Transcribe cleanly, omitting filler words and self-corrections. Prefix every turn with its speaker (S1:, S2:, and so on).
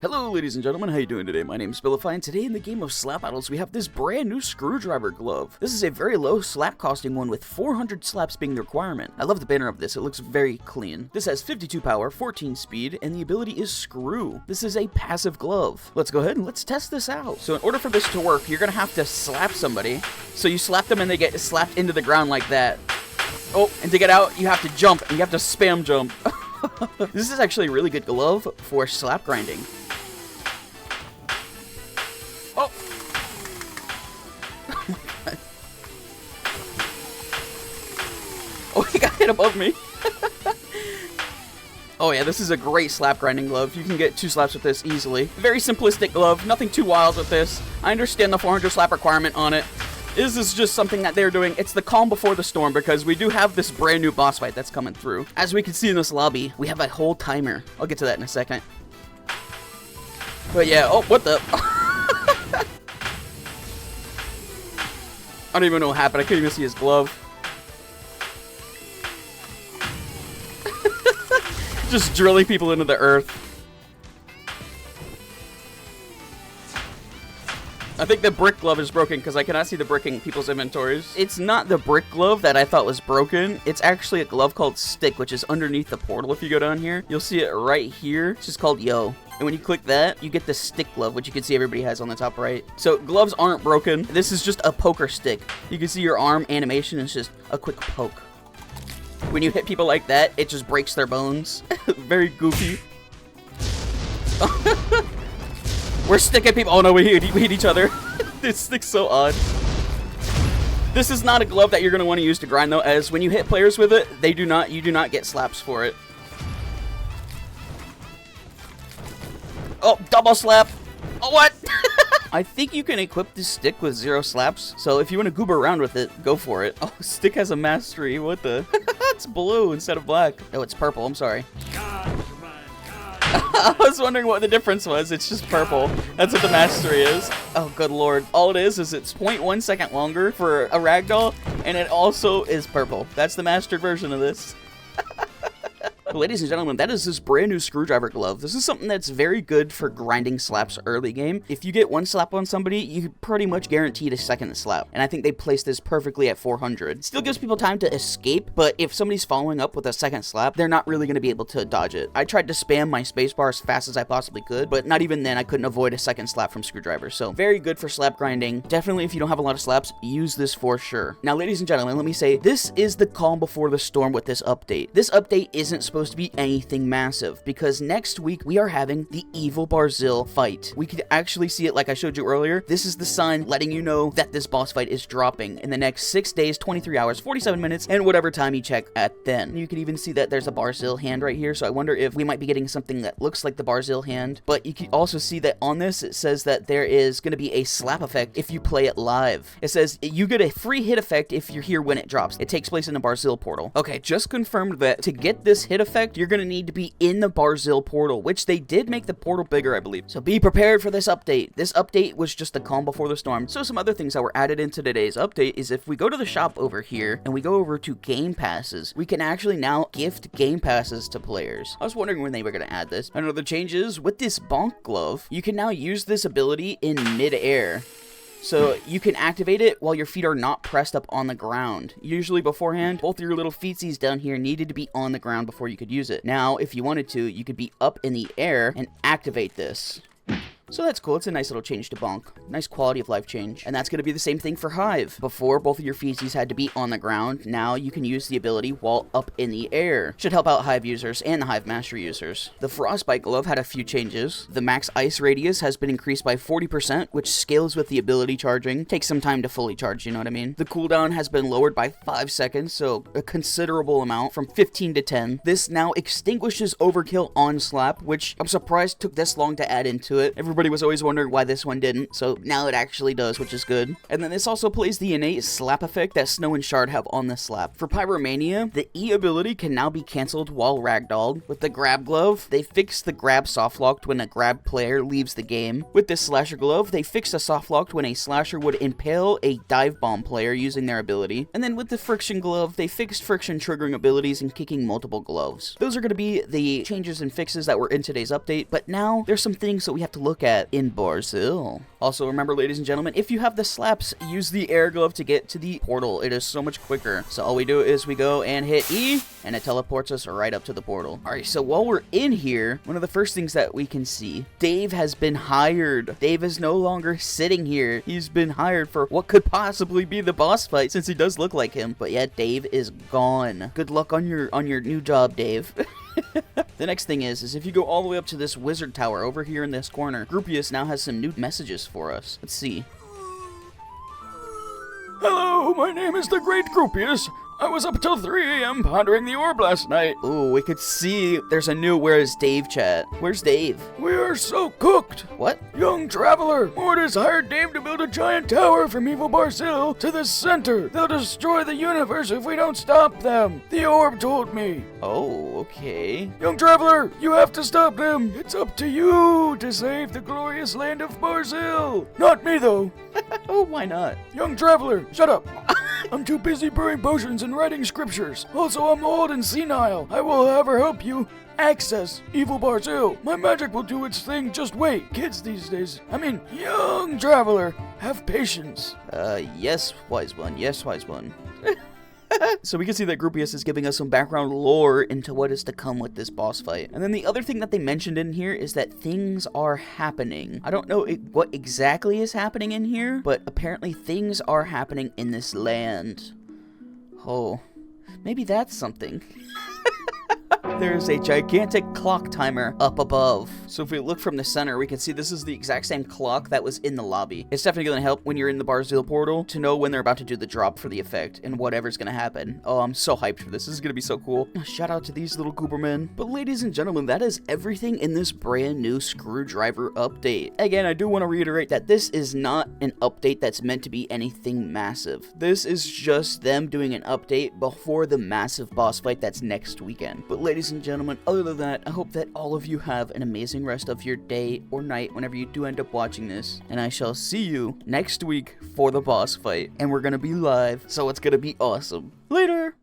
S1: Hello ladies and gentlemen, how you doing today? My name is Bilify, and today in the game of slap battles we have this brand new screwdriver glove. This is a very low slap costing one with 400 slaps being the requirement. I love the banner of this, it looks very clean. This has 52 power, 14 speed, and the ability is screw. This is a passive glove. Let's go ahead and let's test this out. So in order for this to work, you're gonna have to slap somebody. So you slap them and they get slapped into the ground like that. Oh, and to get out, you have to jump, and you have to spam jump. This is actually a really good glove for slap grinding. Oh! Oh, he got hit above me. Oh yeah, this is a great slap grinding glove. You can get 2 slaps with this easily. Very simplistic glove, nothing too wild with this. I understand the 400 slap requirement on it. This is just something that they're doing. It's the calm before the storm because we do have this brand new boss fight that's coming through. As we can see in this lobby, we have a whole timer. I'll get to that in a second. But yeah, oh, what the? I don't even know what happened. I couldn't even see his glove. Just drilling people into the earth. I think the brick glove is broken because I cannot see the brick in people's inventories. It's not the brick glove that I thought was broken. It's actually a glove called Stick, which is underneath the portal. If you go down here, you'll see it right here. It's just called Yo. And when you click that, you get the stick glove, which you can see everybody has on the top right. So gloves aren't broken. This is just a poker stick. You can see your arm animation is just a quick poke. When you hit people like that, it just breaks their bones. Very goofy. We're sticking people. Oh no, we hit each other. This stick's so odd. This is not a glove that you're going to want to use to grind though, as when you hit players with it, you do not get slaps for it. Oh, double slap. Oh, what? I think you can equip this stick with 0 slaps. So if you want to goober around with it, go for it. Oh, stick has a mastery. What the? It's blue instead of black. Oh, it's purple. I'm sorry. I was wondering what the difference was. It's just purple. That's what the mastery is. Oh, good lord. All it is it's 0.1 second longer for a ragdoll, and it also is purple. That's the mastered version of this. Ladies and gentlemen, that is this brand new screwdriver glove. This is something that's very good for grinding slaps early game. If you get 1 slap on somebody, you pretty much guaranteed a 2nd slap. And I think they placed this perfectly at 400. Still gives people time to escape, but if somebody's following up with a 2nd slap, they're not really going to be able to dodge it. I tried to spam my spacebar as fast as I possibly could, but not even then I couldn't avoid a 2nd slap from screwdriver. So very good for slap grinding. Definitely if you don't have a lot of slaps, use this for sure. Now, ladies and gentlemen, let me say, this is the calm before the storm with this update. This update isn't supposed to be anything massive because next week we are having the evil BARZIL fight. We could actually see it like I showed you earlier. This is the sun letting you know that this boss fight is dropping in the next 6 days, 23 hours, 47 minutes, and whatever time you check at then. You can even see that there's a BARZIL hand right here, so I wonder if we might be getting something that looks like the BARZIL hand, but you can also see that on this it says that there is going to be a slap effect if you play it live. It says you get a free hit effect if you're here when it drops. It takes place in the BARZIL portal. Okay, just confirmed that to get this hit effect, you're going to need to be in the BARZIL portal, which they did make the portal bigger, I believe. So be prepared for this update. This update was just the calm before the storm. So some other things that were added into today's update is if we go to the shop over here and we go over to game passes, we can actually now gift game passes to players. I was wondering when they were going to add this. Another change is with this Bonk glove, you can now use this ability in mid-air. So you can activate it while your feet are not pressed up on the ground. Usually beforehand, both of your little feetsies down here needed to be on the ground before you could use it. Now, if you wanted to, you could be up in the air and activate this. So that's cool. It's a nice little change to Bonk. Nice quality of life change. And that's going to be the same thing for Hive. Before, both of your feetsies had to be on the ground. Now you can use the ability while up in the air. Should help out Hive users and the Hive Master users. The Frostbite glove had a few changes. The max ice radius has been increased by 40%, which scales with the ability charging. Takes some time to fully charge, you know what I mean? The cooldown has been lowered by 5 seconds, so a considerable amount, from 15 to 10. This now extinguishes overkill on slap, which I'm surprised took this long to add into it. Everybody Everybody was always wondering why this one didn't, so now it actually does, which is good. And then this also plays the innate slap effect that Snow and Shard have on the slap. For Pyromania, the E ability can now be cancelled while ragdolled. With the grab glove, they fixed the grab soft locked when a grab player leaves the game. With this slasher glove, they fixed a soft locked when a slasher would impale a dive bomb player using their ability. And then with the friction glove, they fixed friction triggering abilities and kicking multiple gloves. Those are going to be the changes and fixes that were in today's update, but now there's some things that we have to look at in BARZIL. Also, remember, ladies and gentlemen, if you have the slaps, use the air glove to get to the portal. It is so much quicker. So all we do is we go and hit E, and it teleports us right up to the portal. Alright, so while we're in here, one of the first things that we can see, Dave has been hired. Dave is no longer sitting here. He's been hired for what could possibly be the boss fight, since he does look like him. But yeah, Dave is gone. Good luck on your new job, Dave. The next thing is if you go all the way up to this wizard tower over here in this corner, Grupious now has some new messages for us. Let's see.
S2: Hello, my name is the Great Grupious. I was up until 3 a.m. pondering the orb last night.
S1: Ooh, we could see there's a new Where is Dave chat. Where's Dave?
S2: We are so cooked.
S1: What?
S2: Young traveler, Mortis hired Dave to build a giant tower from evil BARZIL to the center. They'll destroy the universe if we don't stop them. The orb told me.
S1: Oh, okay.
S2: Young traveler, you have to stop them. It's up to you to save the glorious land of BARZIL. Not me, though.
S1: Oh, why not?
S2: Young traveler, shut up. I'm too busy brewing potions and writing scriptures. Also, I'm old and senile. I will, however, help you access evil BARZIL. My magic will do its thing. Just wait. Kids these days. I mean, young traveler, have patience.
S1: Yes, wise one. Yes, wise one. So we can see that Grupious is giving us some background lore into what is to come with this boss fight. And then the other thing that they mentioned in here is that things are happening. I don't know what exactly is happening in here, but apparently things are happening in this land. Oh, maybe that's something. There's a gigantic clock timer up above. So if we look from the center, we can see this is the exact same clock that was in the lobby. It's definitely going to help when you're in the BARZIL portal to know when they're about to do the drop for the effect and whatever's going to happen. Oh, I'm so hyped for this. This is going to be so cool. Shout out to these little goobermen. But ladies and gentlemen, that is everything in this brand new screwdriver update. Again, I do want to reiterate that this is not an update that's meant to be anything massive. This is just them doing an update before the massive boss fight that's next weekend. But ladies and gentlemen, other than that, I hope that all of you have an amazing rest of your day or night whenever you do end up watching this. And I shall see you next week for the boss fight. And we're gonna be live, so it's gonna be awesome. Later!